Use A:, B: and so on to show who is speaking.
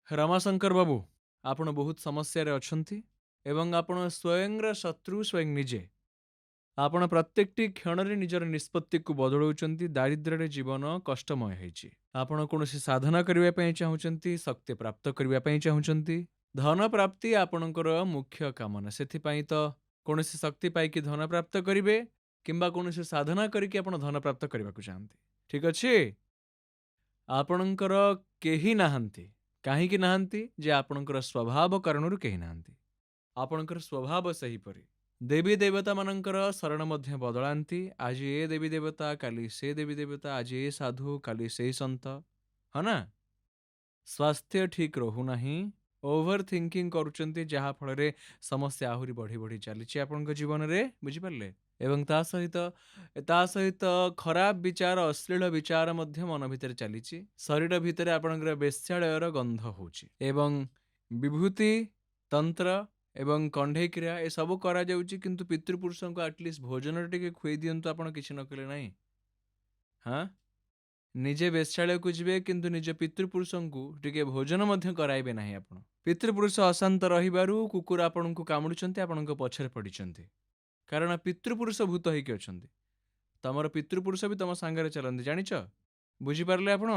A: ରମାଶଙ୍କର ବାବୁ, ଆପଣ ବହୁତ ସମସ୍ୟାରେ ଅଛନ୍ତି ଏବଂ ଆପଣ ସ୍ୱୟଂର ଶତ୍ରୁ ସ୍ୱୟଂ ନିଜେ। ଆପଣ ପ୍ରତ୍ୟେକଟି କ୍ଷଣରେ ନିଜର ନିଷ୍ପତ୍ତିକୁ ବଦଳାଉଛନ୍ତି। ଦାରିଦ୍ର୍ୟରେ ଜୀବନ କଷ୍ଟମୟ ହେଇଛି। ଆପଣ କୌଣସି ସାଧନା କରିବା ପାଇଁ ଚାହୁଁଛନ୍ତି, ଶକ୍ତି ପ୍ରାପ୍ତ କରିବା ପାଇଁ ଚାହୁଁଛନ୍ତି। ଧନ ପ୍ରାପ୍ତି ଆପଣଙ୍କର ମୁଖ୍ୟ କାମନା। ସେଥିପାଇଁ ତ କୌଣସି ଶକ୍ତି ପାଇକି ଧନ ପ୍ରାପ୍ତ କରିବେ କିମ୍ବା କୌଣସି ସାଧନା କରିକି ଆପଣ ଧନ ପ୍ରାପ୍ତ କରିବାକୁ ଚାହାନ୍ତି। ଠିକ ଅଛି? ଆପଣଙ୍କର କେହି ନାହାନ୍ତି। କାହିଁକି ନାହାନ୍ତି? ଯେ ଆପଣଙ୍କର ସ୍ୱଭାବ କାରଣରୁ କେହି ନାହାନ୍ତି। ଆପଣଙ୍କର ସ୍ୱଭାବ ସେହିପରି। ଦେବୀ ଦେବତାମାନଙ୍କର ଶରଣ ମଧ୍ୟ ବଦଳାନ୍ତି। ଆଜି ଏ ଦେବୀ ଦେବତା, କାଲି ସେ ଦେବୀ ଦେବତା, ଆଜି ଏ ସାଧୁ, କାଲି ସେଇ ସନ୍ତ। ହଁ ନା? ସ୍ୱାସ୍ଥ୍ୟ ଠିକ୍ ରହୁନାହିଁ। ଓଭର ଥିଙ୍କିଂ କରୁଛନ୍ତି, ଯାହା ଫଳରେ ସମସ୍ୟା ଆହୁରି ବଢ଼ି ବଢ଼ି ଚାଲିଛି ଆପଣଙ୍କ ଜୀବନରେ। ବୁଝିପାରିଲେ? ଏବଂ ତା ସହିତ ଖରାପ ବିଚାର, ଅଶ୍ଳୀଳ ବିଚାର ମଧ୍ୟ ମନ ଭିତରେ ଚାଲିଛି। ଶରୀର ଭିତରେ ଆପଣଙ୍କର ବେଶ୍ୟାଳୟର ଗନ୍ଧ ହେଉଛି ଏବଂ ବିଭୂତି, ତନ୍ତ୍ର ଏବଂ କଣ୍ଢେଇ କ୍ରିୟା ଏସବୁ କରାଯାଉଛି, କିନ୍ତୁ ପିତୃପୁରୁଷଙ୍କୁ ଆଟଲିଷ୍ଟ ଭୋଜନରେ ଟିକେ ଖୁଆଇ ଦିଅନ୍ତୁ। ଆପଣ କିଛି ନ କଲେ ନାହିଁ। ହଁ, ନିଜେ ବେଶ୍ୟାଳୟକୁ ଯିବେ କିନ୍ତୁ ନିଜ ପିତୃପୁରୁଷଙ୍କୁ ଟିକେ ଭୋଜନ ମଧ୍ୟ କରାଇବେ ନାହିଁ ଆପଣ। ପିତୃପୁରୁଷ ଅଶାନ୍ତ ରହିବାରୁ କୁକୁର ଆପଣଙ୍କୁ କାମୁଡୁଛନ୍ତି, ଆପଣଙ୍କ ପଛରେ ପଡ଼ିଛନ୍ତି। କାରଣ ପିତୃପୁରୁଷ ଭୂତ ହେଇକି ଅଛନ୍ତି। ତମର ପିତୃପୁରୁଷ ବି ତମ ସାଙ୍ଗରେ ଚାଲନ୍ତି, ଜାଣିଛ? ବୁଝିପାରିଲେ ଆପଣ?